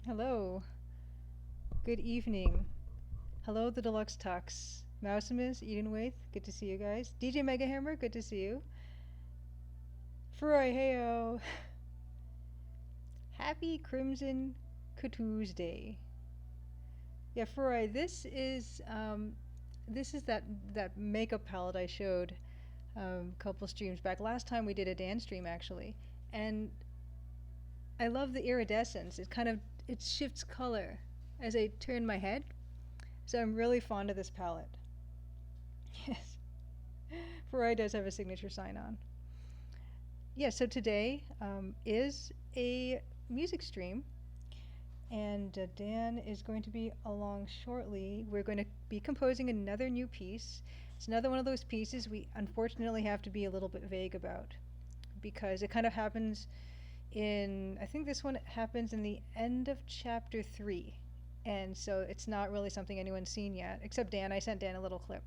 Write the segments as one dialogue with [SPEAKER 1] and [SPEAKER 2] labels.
[SPEAKER 1] Hello. Good evening. Hello, the Deluxe Tux. Mousimus, Edenwaith, good to see you guys. DJ Megahammer, good to see you. Froy, heyo. Happy Crimson Tuesday. Yeah, Froy, this is that makeup palette I showed a couple streams back. Last time we did a dance stream actually, and I love the iridescence. It shifts color as I turn my head. So I'm really fond of this palette. Yes. Ferrari does have a signature sign on. Yeah, so today is a music stream, and Dan is going to be along shortly. We're going to be composing another new piece. It's another one of those pieces we unfortunately have to be a little bit vague about because it kind of happens I think this one happens in the end of chapter 3. And so it's not really something anyone's seen yet, except Dan. I sent Dan a little clip.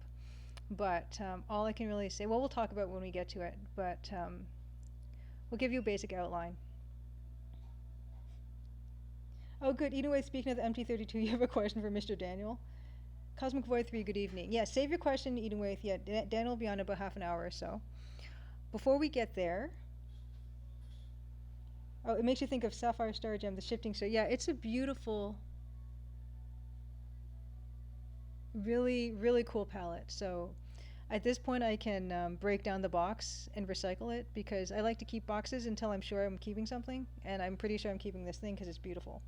[SPEAKER 1] But all I can really say, well, we'll talk about when we get to it, but we'll give you a basic outline. Oh, good. Anyway, speaking of the MT32, you have a question for Mr. Daniel. Cosmic Void 3, good evening. Yeah, save your question, Edenwaith. Yeah, Dan will be on in about half an hour or so. Before we get there, oh, it makes you think of Sapphire Star Gem, the shifting star. Yeah, it's a beautiful, really, really cool palette. So at this point, I can break down the box and recycle it because I like to keep boxes until I'm sure I'm keeping something. And I'm pretty sure I'm keeping this thing because it's beautiful.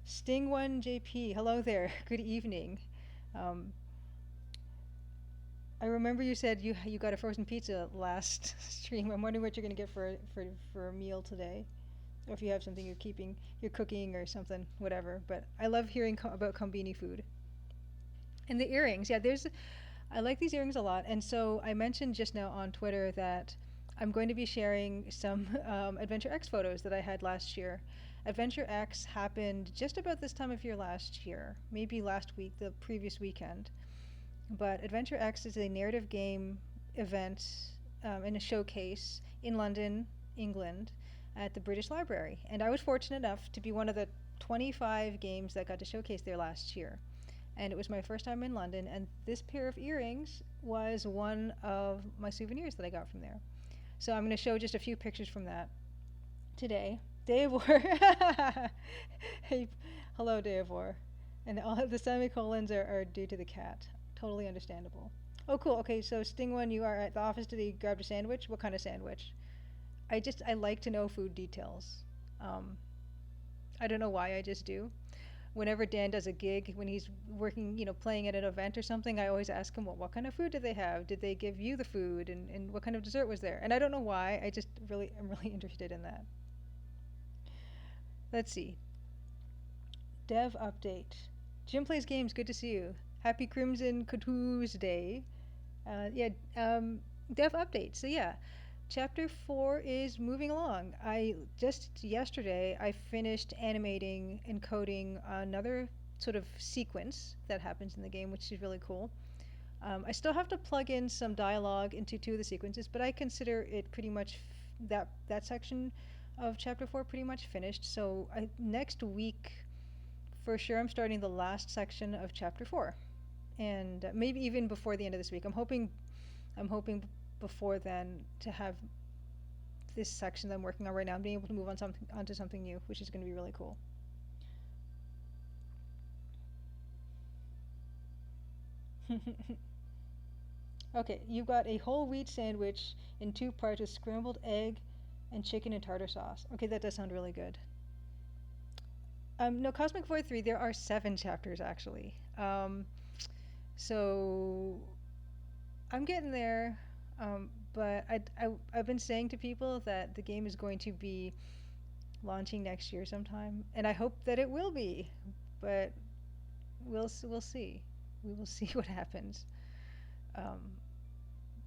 [SPEAKER 1] Sting1 JP, hello there. Good evening. I remember you said you got a frozen pizza last stream. I'm wondering what you're going to get for a meal today. Or if you have something you're cooking or something, whatever. But I love hearing about Kombini food. And the earrings, yeah, I like these earrings a lot. And so I mentioned just now on Twitter that I'm going to be sharing some Adventure X photos that I had last year. Adventure X happened just about this time of year last year, maybe last week, the previous weekend. But Adventure X is a narrative game event and a showcase in London, England, at the British Library. And I was fortunate enough to be one of the 25 games that got to showcase there last year. And it was my first time in London, and this pair of earrings was one of my souvenirs that I got from there. So I'm going to show just a few pictures from that today. Deivor. Hey, hello, Deivor. And all of the semicolons are due to the cat. Totally understandable. Oh, cool. Okay, so Sting1, you are at the office today. You grabbed a sandwich. What kind of sandwich? I like to know food details. I don't know why, I just do. Whenever Dan does a gig, when he's working, playing at an event or something, I always ask him, well, what kind of food did they have? Did they give you the food? And what kind of dessert was there? And I don't know why, I'm really interested in that. Let's see. Dev update. Jim plays games, good to see you. Happy Crimson Tuesday. Dev update. So yeah, Chapter 4 is moving along. Just yesterday I finished animating and coding another sort of sequence that happens in the game, which is really cool. I still have to plug in some dialogue into 2 of the sequences, but I consider it pretty much that section of Chapter 4 pretty much finished. So next week, for sure, I'm starting the last section of Chapter 4, and maybe even before the end of this week. I'm hoping before then to have this section that I'm working on right now and being able to move onto something new, which is going to be really cool. Okay, you've got a whole wheat sandwich in 2 parts with scrambled egg and chicken and tartar sauce. Okay, that does sound really good. No, Cosmic Void 3, there are 7 chapters actually. So I'm getting there. But I've been saying to people that the game is going to be launching next year sometime, and I hope that it will be, but we'll see. We will see what happens.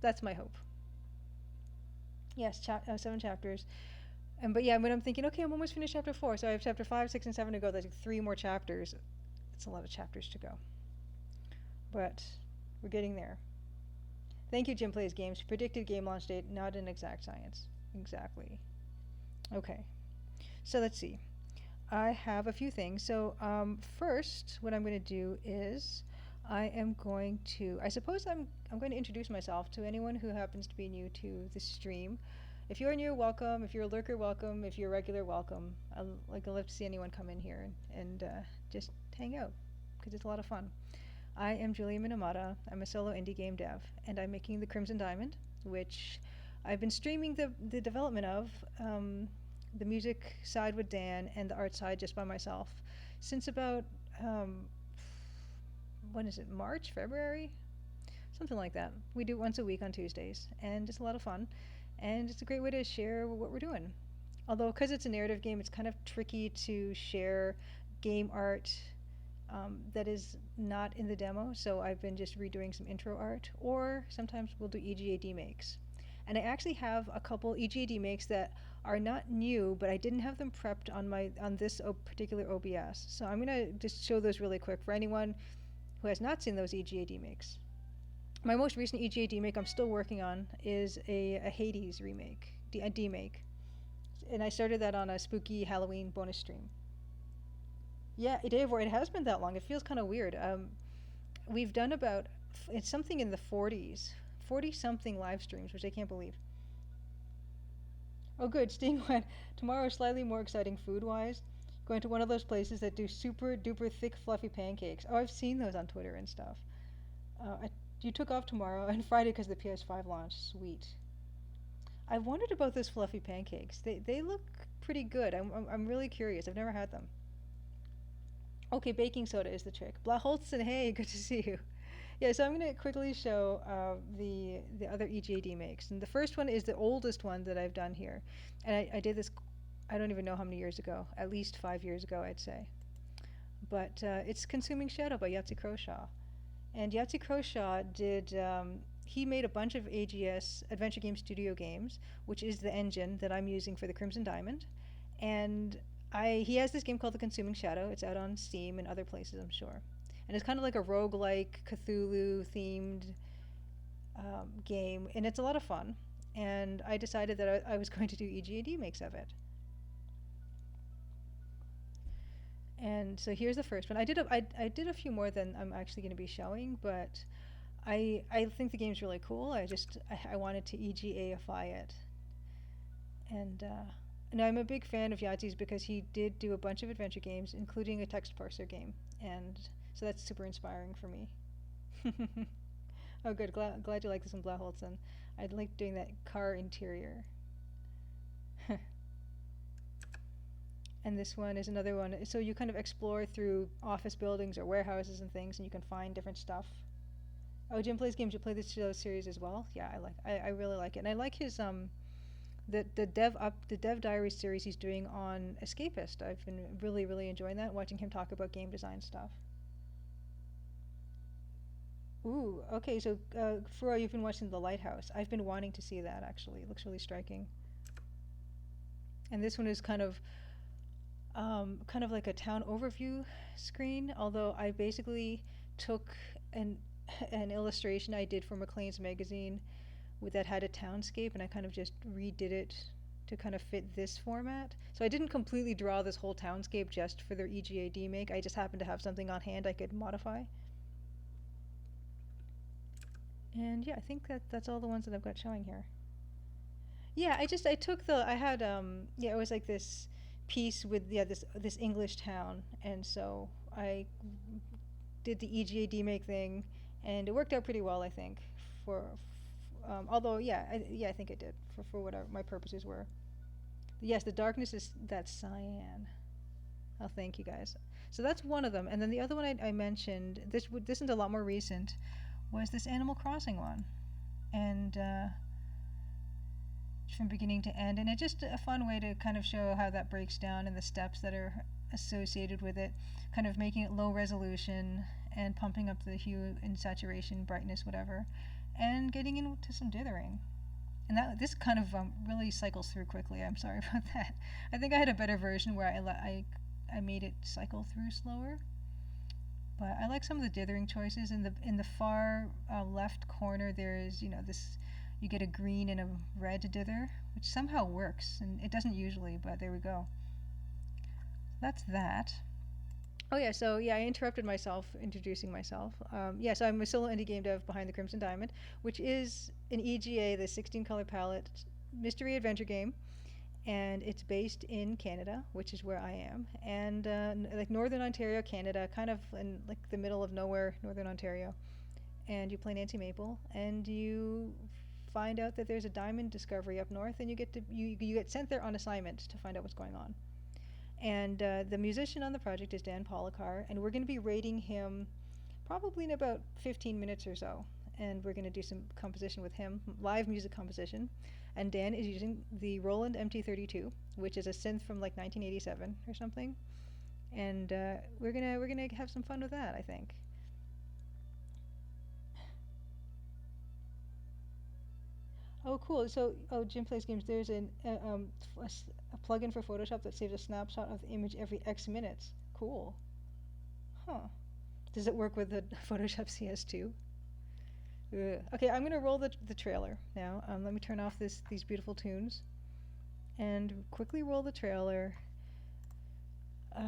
[SPEAKER 1] That's my hope. Yes, 7 chapters. But yeah, when I'm thinking, okay, I'm almost finished chapter 4, so I have chapter 5, 6, and 7 to go. That's like 3 more chapters. It's a lot of chapters to go. But we're getting there. Thank you, Jim Plays Games. Predicted game launch date, not an exact science. Exactly. Okay. So let's see. I have a few things. So, first, what I'm going to do is I am going to, I suppose I'm going to introduce myself to anyone who happens to be new to the stream. If you're new, welcome. If you're a lurker, welcome. If you're a regular, welcome. I'd love to see anyone come in here and just hang out because it's a lot of fun. I am Julia Minamata. I'm a solo indie game dev, and I'm making the Crimson Diamond, which I've been streaming the development of, the music side with Dan and the art side just by myself, since about, when is it, March, February? Something like that. We do it once a week on Tuesdays, and it's a lot of fun, and it's a great way to share what we're doing. Although, because it's a narrative game, it's kind of tricky to share game art that is not in the demo, so I've been just redoing some intro art, or sometimes we'll do EGAD makes. And I actually have a couple EGAD makes that are not new, but I didn't have them prepped on this particular OBS. So I'm gonna just show those really quick for anyone who has not seen those EGAD makes. My most recent EGAD make I'm still working on is a Hades remake, a D-make. And I started that on a spooky Halloween bonus stream. Yeah, it has been that long. It feels kind of weird. We've done about, it's something in the 40-something live streams, which I can't believe. Oh, good. Staying wet. Tomorrow is slightly more exciting food-wise. Going to one of those places that do super duper thick, fluffy pancakes. Oh, I've seen those on Twitter and stuff. You took off tomorrow and Friday because the PS5 launch. Sweet. I wondered about those fluffy pancakes. They look pretty good. I'm really curious. I've never had them. Okay, baking soda is the trick. Blaholtzen, hey, good to see you. Yeah, so I'm going to quickly show the other EGAD makes. And the first one is the oldest one that I've done here. And I did this, I don't even know how many years ago, at least 5 years ago, I'd say. But it's Consuming Shadow by Yahtzee Croshaw. And Yahtzee Croshaw did, he made a bunch of AGS, Adventure Game Studio games, which is the engine that I'm using for the Crimson Diamond. And he has this game called The Consuming Shadow. It's out on Steam and other places, I'm sure. And it's kind of like a roguelike, Cthulhu-themed game, and it's a lot of fun. And I decided that I was going to do EGAD makes of it. And so here's the first one. I did a few more than I'm actually going to be showing, but I think the game's really cool. I wanted to EGAify it. And I'm a big fan of Yahtzee's because he did do a bunch of adventure games, including a text parser game, and so that's super inspiring for me. Oh, good. Glad you like this one, Blaholtzen. I like doing that car interior. And this one is another one. So you kind of explore through office buildings or warehouses and things, and you can find different stuff. Oh, Jim plays games. You play this series as well? Yeah, I really like it, and I like his the Dev Diary series he's doing on Escapist. I've been really enjoying that, watching him talk about game design stuff. Ooh, okay, so Furo, you've been watching The Lighthouse. I've been wanting to see that, actually. It looks really striking. And this one is kind of like a town overview screen, although I basically took an illustration I did for Maclean's magazine that had a townscape, and I kind of just redid it to kind of fit this format. So I didn't completely draw this whole townscape just for their EGAD make. I just happened to have something on hand I could modify. And yeah, I think that's all the ones that I've got showing here. Yeah, I had it was like this piece with this English town, and so I did the EGAD make thing, and it worked out pretty well, I think. Although I think it did for whatever my purposes were. Yes, the darkness is that cyan. Oh, thank you guys. So that's one of them, and then the other one I mentioned. This is a lot more recent. Was this Animal Crossing one, and from beginning to end, and it's just a fun way to kind of show how that breaks down and the steps that are associated with it, kind of making it low resolution and pumping up the hue and saturation, brightness, whatever, and getting into some dithering. And this kind of really cycles through quickly. I'm sorry about that. I think I had a better version where I made it cycle through slower. But I like some of the dithering choices. In the far left corner, there is this. You get a green and a red dither, which somehow works, and it doesn't usually. But there we go. that's that. Oh yeah, so yeah, I interrupted myself introducing myself. Yeah, so I'm a solo indie game dev behind the Crimson Diamond, which is an EGA, the 16 color palette mystery adventure game, and it's based in Canada, which is where I am, and like Northern Ontario, Canada, kind of in like the middle of nowhere, Northern Ontario. And you play Nancy Maple, and you find out that there's a diamond discovery up north, and you get sent there on assignment to find out what's going on. And the musician on the project is Dan Policar, and we're going to be rating him probably in about 15 minutes or so. And we're going to do some composition with him, live music composition. And Dan is using the Roland MT32, which is a synth from like 1987 or something. And we're gonna have some fun with that, I think. Oh, cool. So, oh, Jim plays games. There's a plugin for Photoshop that saves a snapshot of the image every X minutes. Cool. Huh. Does it work with the Photoshop CS2? Okay, I'm gonna roll the trailer now. Let me turn off these beautiful tunes and quickly roll the trailer,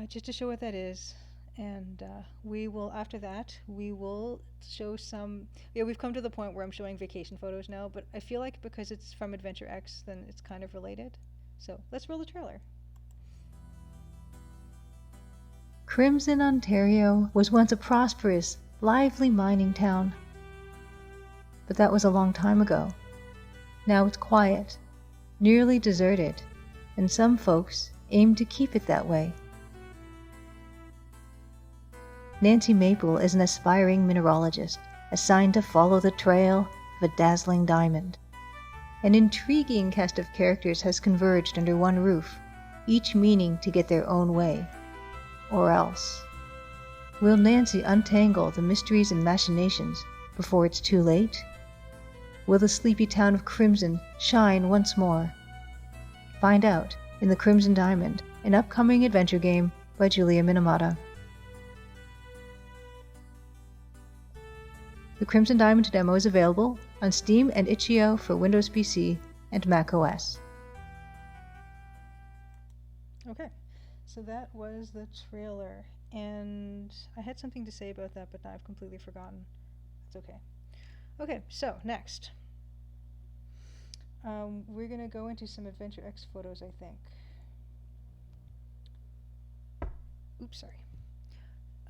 [SPEAKER 1] just to show what that is. And we will, after that, we will show some. Yeah, we've come to the point where I'm showing vacation photos now, but I feel like because it's from Adventure X, then it's kind of related. So let's roll the trailer.
[SPEAKER 2] Crimson, Ontario was once a prosperous, lively mining town. But that was a long time ago. Now it's quiet, nearly deserted, and some folks aim to keep it that way. Nancy Maple is an aspiring mineralogist assigned to follow the trail of a dazzling diamond. An intriguing cast of characters has converged under one roof, each meaning to get their own way. Or else. Will Nancy untangle the mysteries and machinations before it's too late? Will the sleepy town of Crimson shine once more? Find out in The Crimson Diamond, an upcoming adventure game by Julia Minamata. The Crimson Diamond demo is available on Steam and itch.io for Windows PC and Mac OS.
[SPEAKER 1] Okay, so that was the trailer, and I had something to say about that, but now I've completely forgotten. It's okay. Okay, so next. We're gonna go into some Adventure X photos, I think. Oops, sorry.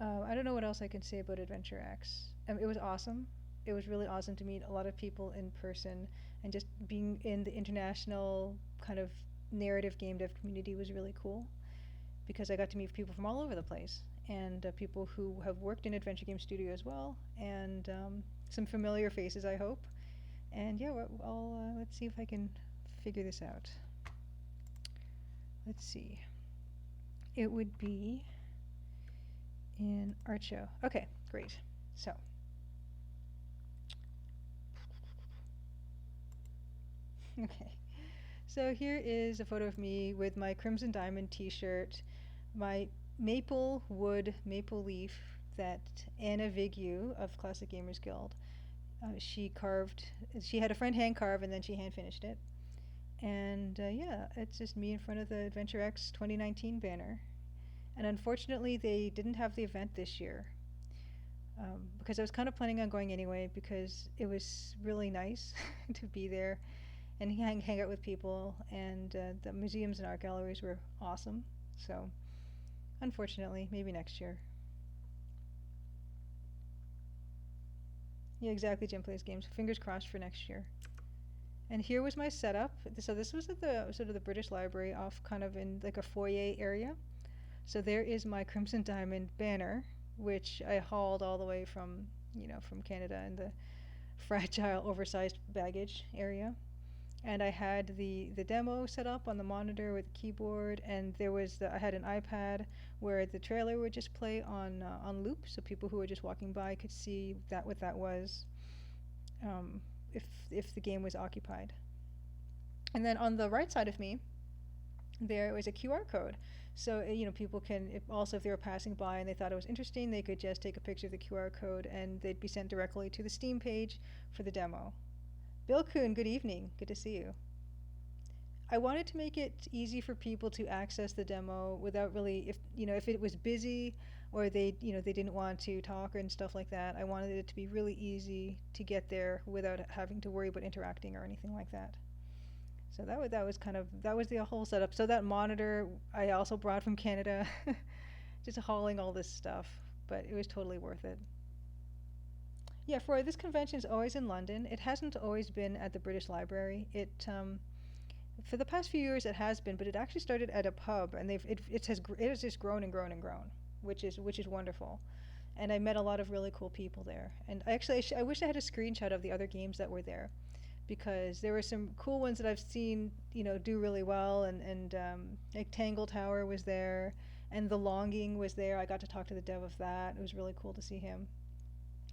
[SPEAKER 1] I don't know what else I can say about Adventure X. It was awesome. It was really awesome to meet a lot of people in person, and just being in the international kind of narrative game dev community was really cool, because I got to meet people from all over the place, and people who have worked in Adventure Game Studio as well, and some familiar faces, I hope. And yeah, let's see if I can figure this out. Let's see. It would be in art show. Okay, great. So. Okay. So here is a photo of me with my Crimson Diamond t-shirt, my maple wood maple leaf that Anna Vigu of Classic Gamers Guild, she carved. She had a friend hand carve, and then she hand finished it. And yeah, it's just me in front of the Adventure X 2019 banner. And unfortunately, they didn't have the event this year, because I was kind of planning on going anyway, because it was really nice to be there and hang out with people, and the museums and art galleries were awesome. So unfortunately, maybe next year. Yeah, exactly. Jim plays games. Fingers crossed for next year. And here was my setup. So this was at the sort of the British Library, off kind of in like a foyer area. So there is my Crimson Diamond banner, which I hauled all the way from, from Canada in the fragile, oversized baggage area. And I had the demo set up on the monitor with the keyboard, and I had an iPad where the trailer would just play on loop, so people who were just walking by could see what that was, if the game was occupied. And then on the right side of me, there was a QR code. So people can, if they were passing by and they thought it was interesting, they could just take a picture of the QR code, and they'd be sent directly to the Steam page for the demo. Bill Kuhn, good evening. Good to see you. I wanted to make it easy for people to access the demo without really, if if it was busy or they didn't want to talk and stuff like that. I wanted it to be really easy to get there without having to worry about interacting or anything like that. So that was the whole setup. So that monitor I also brought from Canada, just hauling all this stuff, but it was totally worth it. Yeah, Freud, this convention is always in London. It hasn't always been at the British Library. For the past few years it has been, but it actually started at a pub, and it has just grown and grown and grown, which is wonderful. And I met a lot of really cool people there. And I wish I had a screenshot of the other games that were there, because there were some cool ones that I've seen, do really well, and like Tangle Tower was there, and The Longing was there. I got to talk to the dev of that. It was really cool to see him.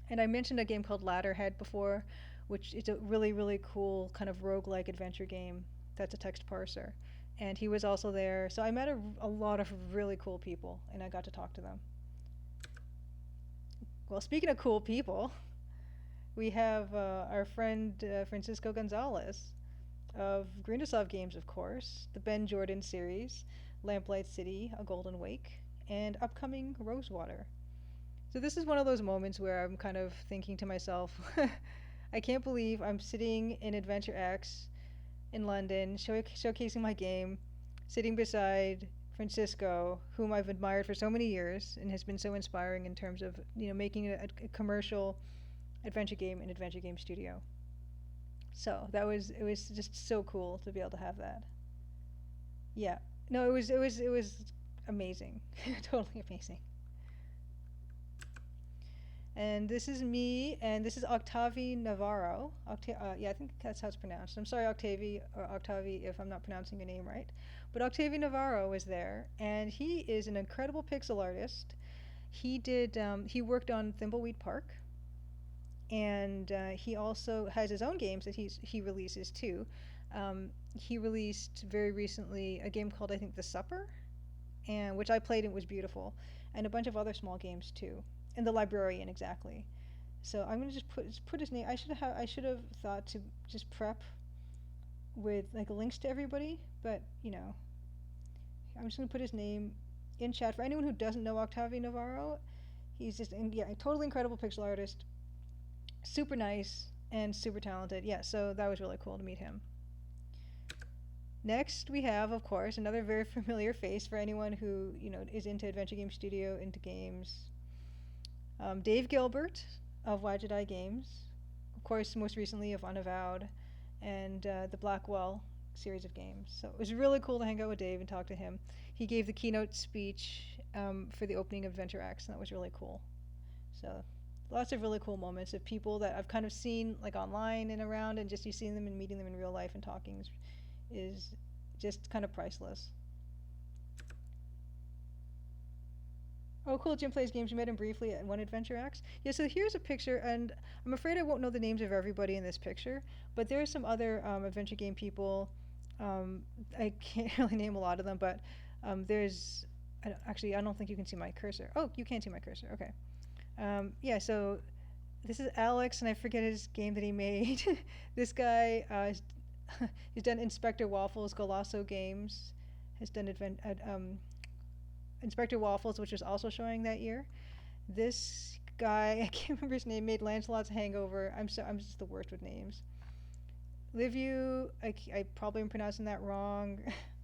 [SPEAKER 1] And I mentioned a game called Ladderhead before, which is a really, really cool kind of roguelike adventure game that's a text parser. And he was also there. So I met a lot of really cool people, and I got to talk to them. Well, speaking of cool people, we have our friend Francisco Gonzalez of Grindasoft Games, of course, the Ben Jordan series, Lamplight City, A Golden Wake, and upcoming Rosewater. So this is one of those moments where I'm kind of thinking to myself, I can't believe I'm sitting in Adventure X in London, showcasing my game, sitting beside Francisco, whom I've admired for so many years and has been so inspiring in terms of making a commercial adventure game in Adventure Game Studio. So it was just so cool to be able to have that. Yeah, no, it was amazing, totally amazing. And this is me, and this is Octavi Navarro. Yeah, I think that's how it's pronounced. I'm sorry, Octavi, if I'm not pronouncing your name right. But Octavi Navarro was there, and he is an incredible pixel artist. He worked on Thimbleweed Park, and he also has his own games that he releases too. He released very recently a game called, I think, The Supper, and which I played and was beautiful, and a bunch of other small games too. And The Librarian, exactly. So I'm gonna just put his name. I should have thought to just prep with like links to everybody, but I'm just gonna put his name in chat for anyone who doesn't know Octavio Navarro. He's just yeah, a totally incredible pixel artist, super nice and super talented. Yeah, so that was really cool to meet him. Next, we have, of course, another very familiar face for anyone who is into Adventure Game Studio, into games. Dave Gilbert of Why Did I Games, of course, most recently of Unavowed, and the Blackwell series of games. So it was really cool to hang out with Dave and talk to him. He gave the keynote speech for the opening of Adventure X, and that was really cool. So lots of really cool moments of people that I've kind of seen like online and around, and just you seeing them and meeting them in real life and talking is just kind of priceless. Oh, cool. Jim plays games. You met him briefly at One Adventure X. Yeah, so here's a picture, and I'm afraid I won't know the names of everybody in this picture, but there are some other adventure game people. I can't really name a lot of them, but there's. Actually, I don't think you can see my cursor. Oh, you can see my cursor. Okay. Yeah, so this is Alex, and I forget his game that he made. This guy, he's done Inspector Waffles, Golasso Games, has done Inspector Waffles, which was also showing that year. This guy, I can't remember his name, made Lancelot's Hangover. I'm just the worst with names. Liviu, I probably am pronouncing that wrong.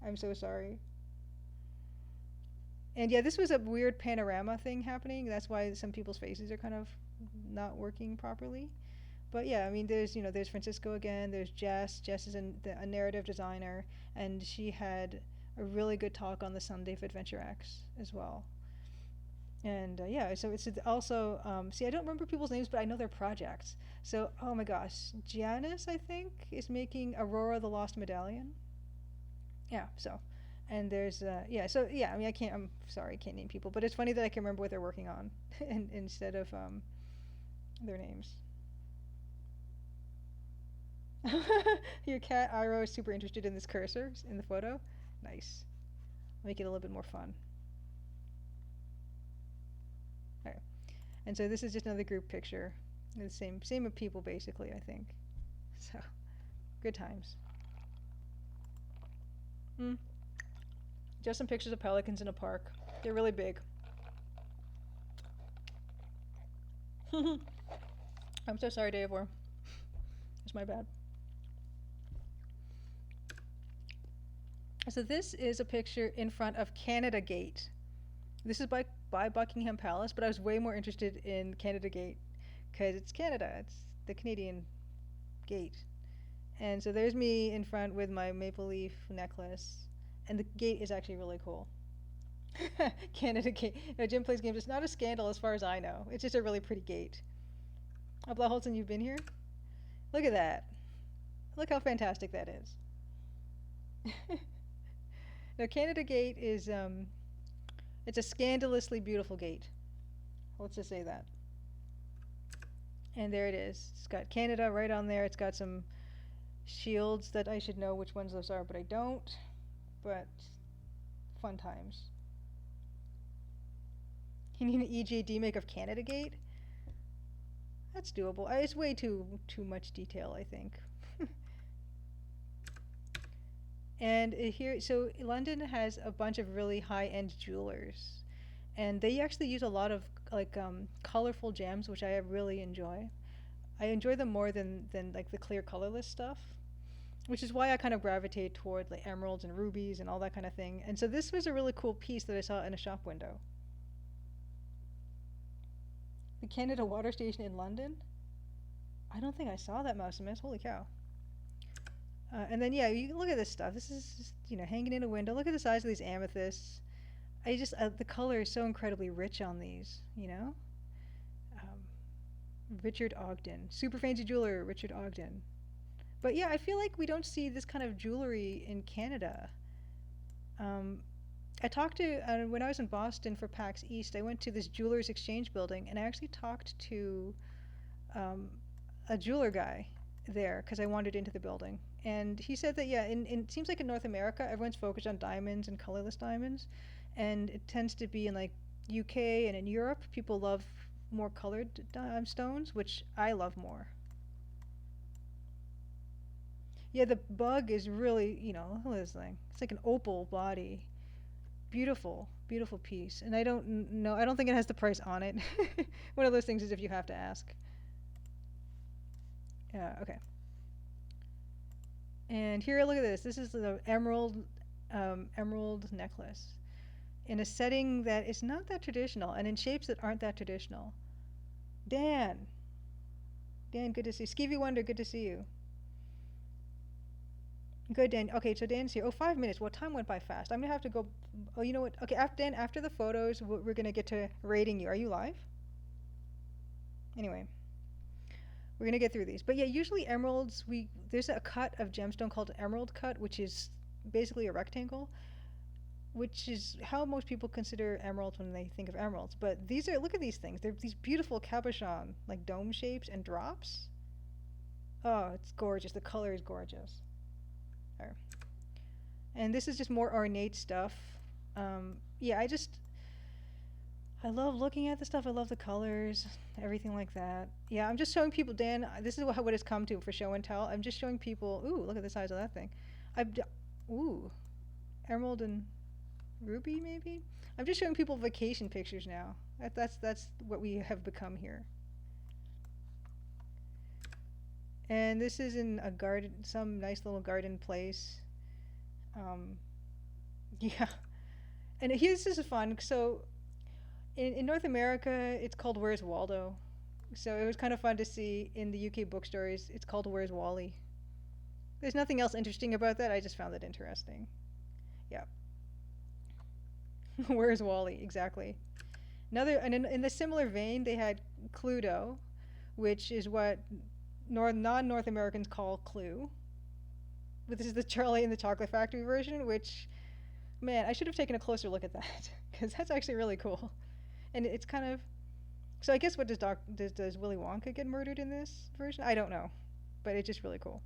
[SPEAKER 1] I'm so sorry. And yeah, this was a weird panorama thing happening. That's why some people's faces are kind of not working properly. But yeah, I mean, there's Francisco again. There's Jess. Jess is a narrative designer, and she had a really good talk on the Sunday of Adventure X as well. And yeah, so it's also see, I don't remember people's names, but I know their projects. So oh my gosh, Giannis, I think, is making Aurora the Lost Medallion. Yeah, so. And there's yeah, so yeah, I mean, I'm sorry, I can't name people, but it's funny that I can remember what they're working on instead of their names. Your cat Iro is super interested in this cursor in the photo. Nice. Make it a little bit more fun. Okay. And so this is just another group picture. The same of people basically, I think. So good times. Mm. Just some pictures of pelicans in a park. They're really big. I'm so sorry, Davor. It's my bad. So this is a picture in front of Canada Gate. This is by Buckingham Palace, but I was way more interested in Canada Gate because it's Canada. It's the Canadian gate. And so there's me in front with my maple leaf necklace, and the gate is actually really cool. Canada Gate. No, Jim plays games. It's not a scandal as far as I know. It's just a really pretty gate. Oh, Blaholzen, you've been here? Look at that. Look how fantastic that is. Now, Canada Gate is it's a scandalously beautiful gate. Let's just say that. And there it is. It's got Canada right on there. It's got some shields that I should know which ones those are, but I don't. But fun times. You need an EJD make of Canada Gate? That's doable. It's way too much detail, I think. And here, so London has a bunch of really high-end jewelers, and they actually use a lot of like colorful gems, which I really enjoy. I enjoy them more than like the clear colorless stuff, which is why I kind of gravitate toward like emeralds and rubies and all that kind of thing. And so this was a really cool piece that I saw in a shop window. The Canada Water Station in London? I don't think I saw that, Mouse Miss. Holy cow. And then, yeah, you look at this stuff. This is just, hanging in a window. Look at the size of these amethysts. The color is so incredibly rich on these, Richard Ogden. Super fancy jeweler, Richard Ogden. But yeah, I feel like we don't see this kind of jewelry in Canada. I talked to, when I was in Boston for PAX East, I went to this Jewelers Exchange building, and I actually talked to a jeweler guy there because I wandered into the building. And he said that, yeah, it seems like in North America, everyone's focused on diamonds and colorless diamonds. And it tends to be in like UK and in Europe, people love more colored stones, which I love more. Yeah, the bug is really, look at this thing. It's like an opal body. Beautiful, beautiful piece. And I don't know, I don't think it has the price on it. One of those things is if you have to ask. Yeah, okay. And here, look at this. This is the emerald necklace in a setting that is not that traditional and in shapes that aren't that traditional. Dan, good to see you. Skeevy Wonder, good to see you. Good, Dan. Okay, so Dan's here. Oh, 5 minutes. Well, time went by fast. I'm gonna have to go. Oh, you know what? Okay, Dan, after the photos, we're gonna get to rating you. Are you live? Anyway, we're gonna get through these. But yeah, usually emeralds, there's a cut of gemstone called emerald cut, which is basically a rectangle, which is how most people consider emeralds when they think of emeralds. But look at these things. They're these beautiful cabochon, like dome shapes and drops. Oh, it's gorgeous. The color is gorgeous. There. And this is just more ornate stuff. Yeah, I love looking at the stuff. I love the colors, everything like that. Yeah, I'm just showing people, Dan, this is what it's come to for show and tell. I'm just showing people, ooh, look at the size of that thing. Ooh, emerald and ruby, maybe? I'm just showing people vacation pictures now. That's what we have become here. And this is in a garden, some nice little garden place. Yeah. And this is fun. So in North America, it's called Where's Waldo. So it was kind of fun to see in the UK bookstores, it's called Where's Wally. There's nothing else interesting about that. I just found it interesting. Yeah. Where's Wally? Exactly. And in the similar vein, they had Cluedo, which is what non-North Americans call Clue. But this is the Charlie and the Chocolate Factory version, which, man, I should have taken a closer look at that because that's actually really cool. And it's kind of, so I guess what does Willy Wonka get murdered in this version? I don't know, but it's just really cool.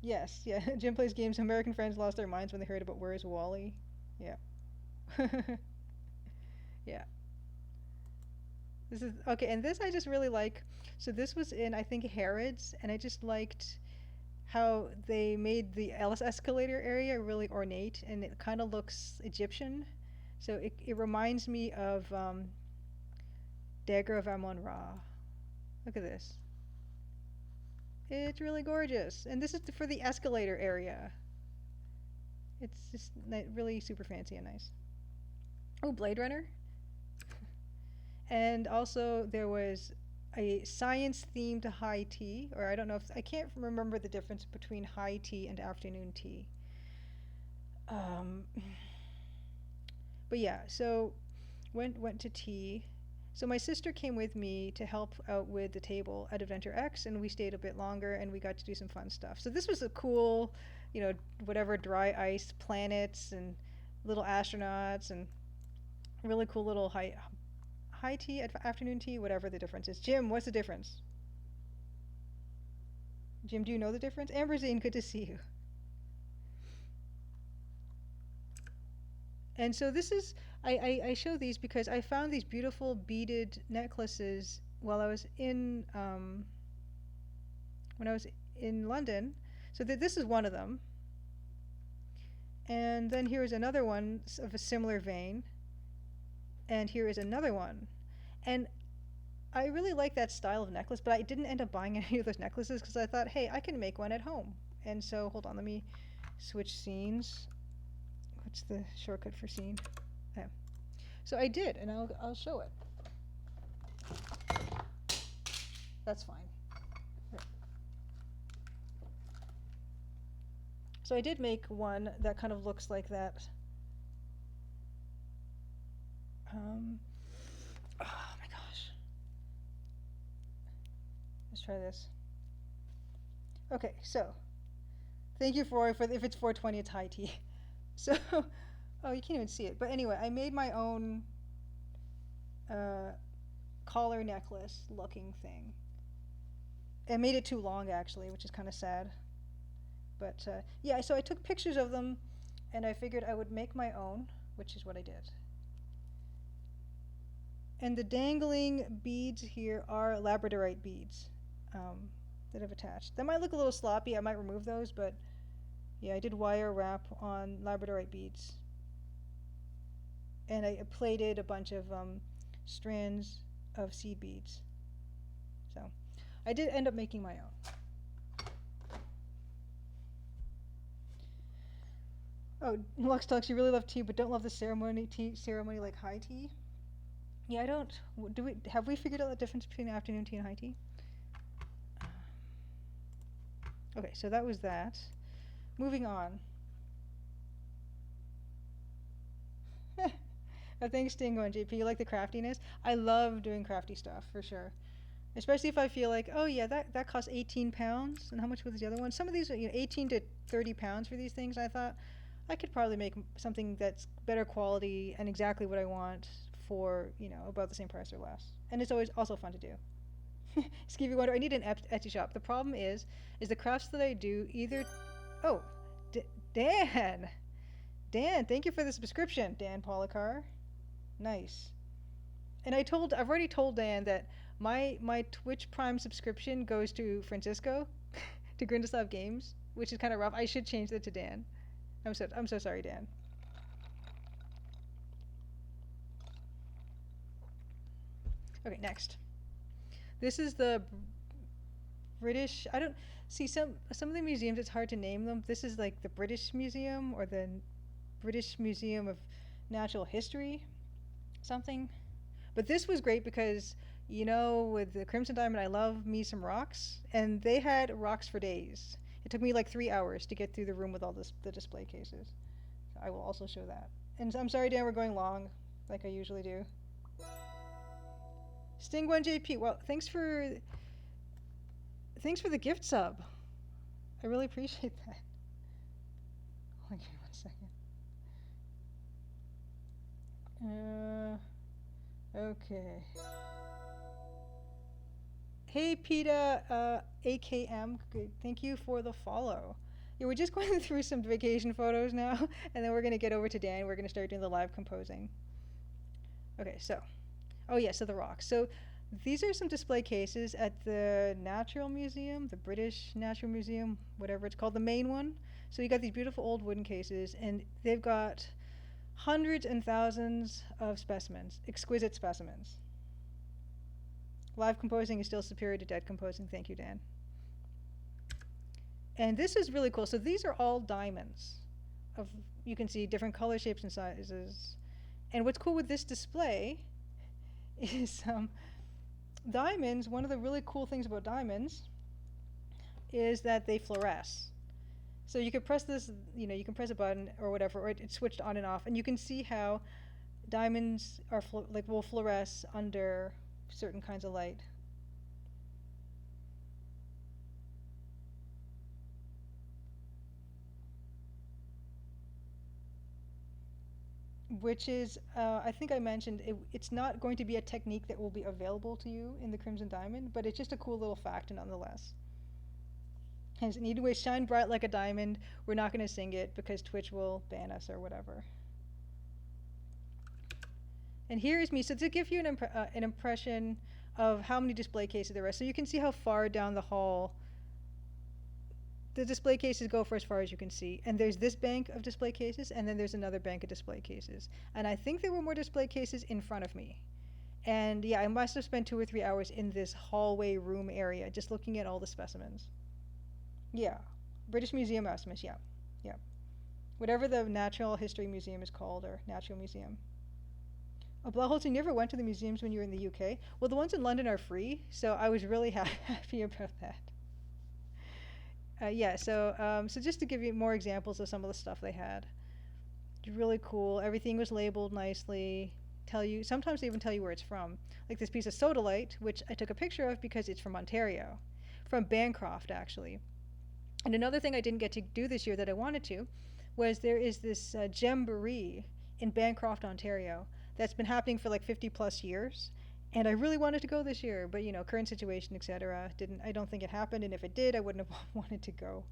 [SPEAKER 1] Yes, yeah. Jim plays games. American friends lost their minds when they heard about Where's Wally. Yeah. Yeah. This is okay, and this I just really like. So this was in I think Harrods, and I just liked how they made the escalator area really ornate and it kind of looks Egyptian. So it reminds me of Dagger of Amun-Ra. Look at this. It's really gorgeous. And this is for the escalator area. It's just really super fancy and nice. Oh, Blade Runner. And also there was a science themed high tea, or I don't know if I can't remember the difference between high tea and afternoon tea. Um, but yeah, so went to tea. So my sister came with me to help out with the table at Adventure X, and we stayed a bit longer, and we got to do some fun stuff. So this was a cool, whatever dry ice planets and little astronauts and really cool little high tea, afternoon tea, whatever the difference is. Jim, what's the difference? Jim, do you know the difference? Amberzine, good to see you. And so this is, I show these because I found these beautiful beaded necklaces while I was when I was in London. So this is one of them. And then here is another one of a similar vein. And here is another one. And I really like that style of necklace, but I didn't end up buying any of those necklaces because I thought, hey, I can make one at home. And so, hold on, let me switch scenes. What's the shortcut for scene? Okay. So I did, and I'll show it. That's fine. Here. So I did make one that kind of looks like that. Oh my gosh. Let's try this. Okay, so thank you for if it's 420, it's high tea. So, oh, you can't even see it. But anyway, I made my own collar necklace looking thing. I made it too long actually, which is kind of sad. But yeah, so I took pictures of them, and I figured I would make my own, which is what I did. And the dangling beads here are labradorite beads that I've attached. That might look a little sloppy. I might remove those, but yeah, I did wire wrap on labradorite beads. And I plaited a bunch of strands of seed beads. So I did end up making my own. Oh, Lux talks, you really love tea, but don't love the ceremony like high tea. Yeah, I don't. Have we figured out the difference between afternoon tea and high tea? Okay, so that was that. Moving on. Thanks, Stingo and JP. You like the craftiness? I love doing crafty stuff, for sure. Especially if I feel like, oh yeah, that costs 18 pounds. And how much was the other one? Some of these are 18 to 30 pounds for these things. I thought I could probably make something that's better quality and exactly what I want for, about the same price or less. And it's always also fun to do. Skeevy Wonder, I need an Etsy shop. The problem is the crafts that I do either... Oh, Dan! Dan, thank you for the subscription, Dan Policar. Nice. And I've already told Dan that my Twitch Prime subscription goes to Francisco, to Grindaslav Games, which is kind of rough. I should change that to Dan. I'm so sorry, Dan. Okay, next. This is the British. I don't see some of the museums. It's hard to name them. This is like the British Museum or the British Museum of Natural History, something. But this was great because with the Crimson Diamond, I love me some rocks, and they had rocks for days. It took me like 3 hours to get through the room with all the display cases. So I will also show that. And I'm sorry, Dan, we're going long, like I usually do. Sting1 JP, well, thanks for the gift sub. I really appreciate that. Hold on, give me 1 second. Okay. Hey, PETA, AKM, good. Thank you for the follow. Yeah, we're just going through some vacation photos now, and then we're going to get over to Dan. We're going to start doing the live composing. Okay, so. Oh, yeah, so the rocks. So These are some display cases at the Natural Museum, the British Natural Museum, whatever it's called, the main one. So you got these beautiful old wooden cases, and they've got hundreds and thousands of specimens, exquisite specimens. Live composing is still superior to dead composing. Thank you, Dan. And this is really cool. So these are all diamonds. Of you can see different color shapes and sizes. And what's cool with this display is diamonds. One of the really cool things about diamonds is that they fluoresce. So you can press this, you can press a button or whatever, or it's switched on and off, and you can see how diamonds are will fluoresce under certain kinds of light. Which is, I think I mentioned, it's not going to be a technique that will be available to you in the Crimson Diamond, but it's just a cool little fact nonetheless. Hence, anyway, shine bright like a diamond. We're not going to sing it because Twitch will ban us or whatever. And here is me. So to give you an impression of how many display cases there are. So you can see how far down the hall the display cases go for as far as you can see. And there's this bank of display cases, and then there's another bank of display cases. And I think there were more display cases in front of me. And yeah, I must have spent 2 or 3 hours in this hallway room area just looking at all the specimens. Yeah. British Museum estimates, yeah. Yeah. Whatever the Natural History Museum is called, or Natural Museum. Oh, Blahholz, you never went to the museums when you were in the UK? Well, the ones in London are free, so I was really happy about that. Yeah, so just to give you more examples of some of the stuff they had. Really cool. Everything was labeled nicely. Sometimes they even tell you where it's from. Like this piece of sodalite, which I took a picture of because it's from Ontario. From Bancroft, actually. And another thing I didn't get to do this year that I wanted to was there is this jamboree in Bancroft, Ontario that's been happening for like 50 plus years. And I really wanted to go this year, but current situation, etc. I don't think it happened, and if it did, I wouldn't have wanted to go.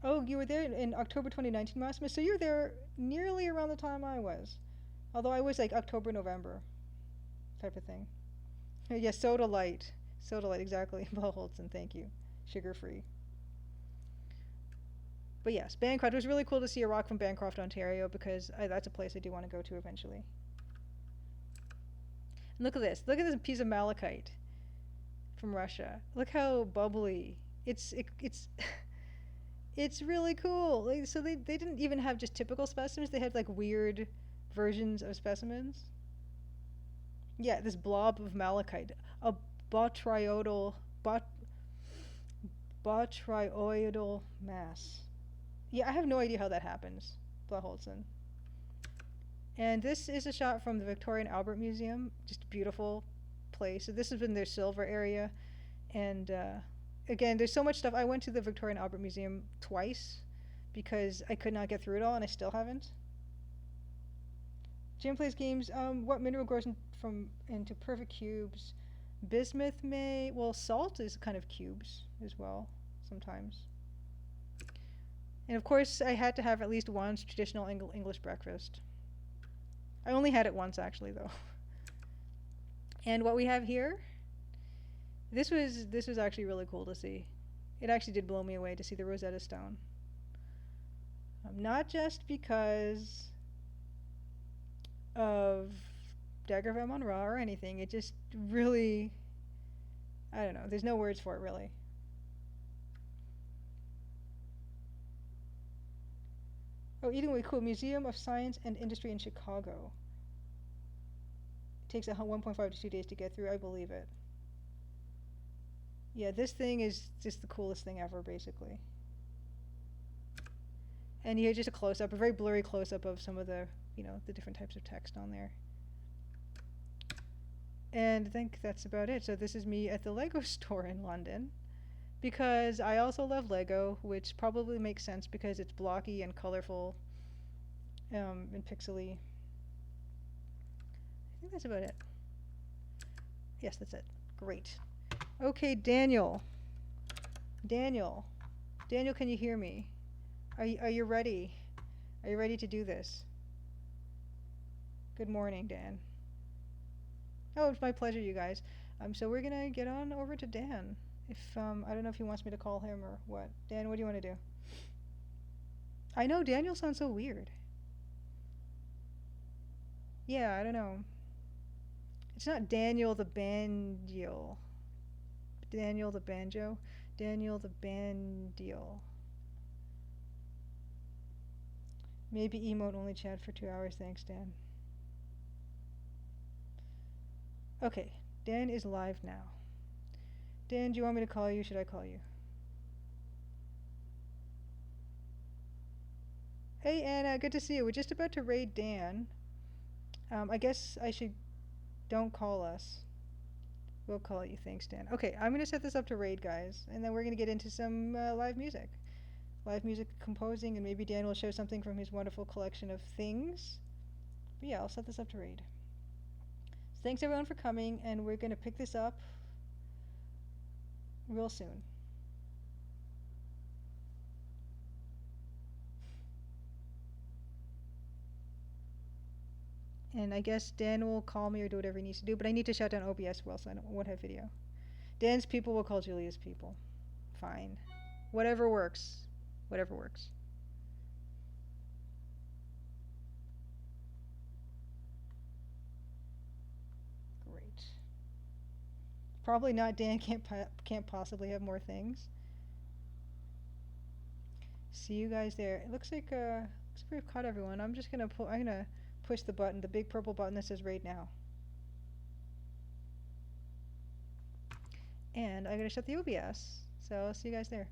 [SPEAKER 1] Oh, you were there in October 2019, Maximus, so you were there nearly around the time I was. Although I was like October, November type of thing. Yes, soda light. Soda light, exactly. Bolholtzen, thank you. Sugar free. But yes, Bancroft. It was really cool to see a rock from Bancroft, Ontario, because that's a place I do want to go to eventually. And look at this. Look at this piece of malachite from Russia. Look how bubbly. It's it's really cool. Like, so they didn't even have just typical specimens. They had like weird versions of specimens. Yeah, this blob of malachite, a botryoidal mass. Yeah, I have no idea how that happens, Blaholtzen. And this is a shot from the Victoria and Albert Museum. Just a beautiful place. So this has been their silver area. And again, there's so much stuff. I went to the Victoria and Albert Museum twice because I could not get through it all, and I still haven't. Jim plays games. What mineral grows into perfect cubes? Bismuth may. Well, salt is kind of cubes as well, sometimes. And of course, I had to have at least one traditional English breakfast. I only had it once, actually, though. And what we have here, this was actually really cool to see. It actually did blow me away to see the Rosetta Stone. Not just because of Dagger of Amon-Ra or anything. It just really, I don't know. There's no words for it, really. Oh, anyway, cool. Museum of Science and Industry in Chicago. It takes 1.5 to 2 days to get through. I believe it. Yeah, this thing is just the coolest thing ever, basically. And here's just a close-up, a very blurry close-up of some of the, the different types of text on there. And I think that's about it. So this is me at the Lego store in London. Because I also love Lego, which probably makes sense because it's blocky and colorful and pixely. I think that's about it. Yes, that's it. Great. Okay, Daniel. Daniel, can you hear me? Are you ready? Are you ready to do this? Good morning, Dan. Oh, it's my pleasure, you guys. So we're gonna get on over to Dan. If I don't know if he wants me to call him or what. Dan, what do you want to do? I know Daniel sounds so weird. Yeah, I don't know. It's not Daniel the Bandiel. Daniel the Banjo. Daniel the Bandiel. Maybe emote only chat for 2 hours. Thanks, Dan. Okay, Dan is live now. Dan, do you want me to call you? Should I call you? Hey, Anna, good to see you. We're just about to raid Dan. I guess I should. Don't call us. We'll call you. Thanks, Dan. Okay, I'm going to set this up to raid, guys, and then we're going to get into some live music. Live music composing, and maybe Dan will show something from his wonderful collection of things. But yeah, I'll set this up to raid. So thanks, everyone, for coming, and we're going to pick this up real soon. And I guess Dan will call me or do whatever he needs to do, but I need to shut down OBS or else I won't have video. Dan's people will call Julia's people. Fine. Whatever works. Whatever works. Great. Probably not. Dan can't possibly have more things. See you guys there. It looks like we've caught everyone. I'm just gonna push the button, the big purple button that says raid now. And I'm gonna shut the OBS. So I'll see you guys there.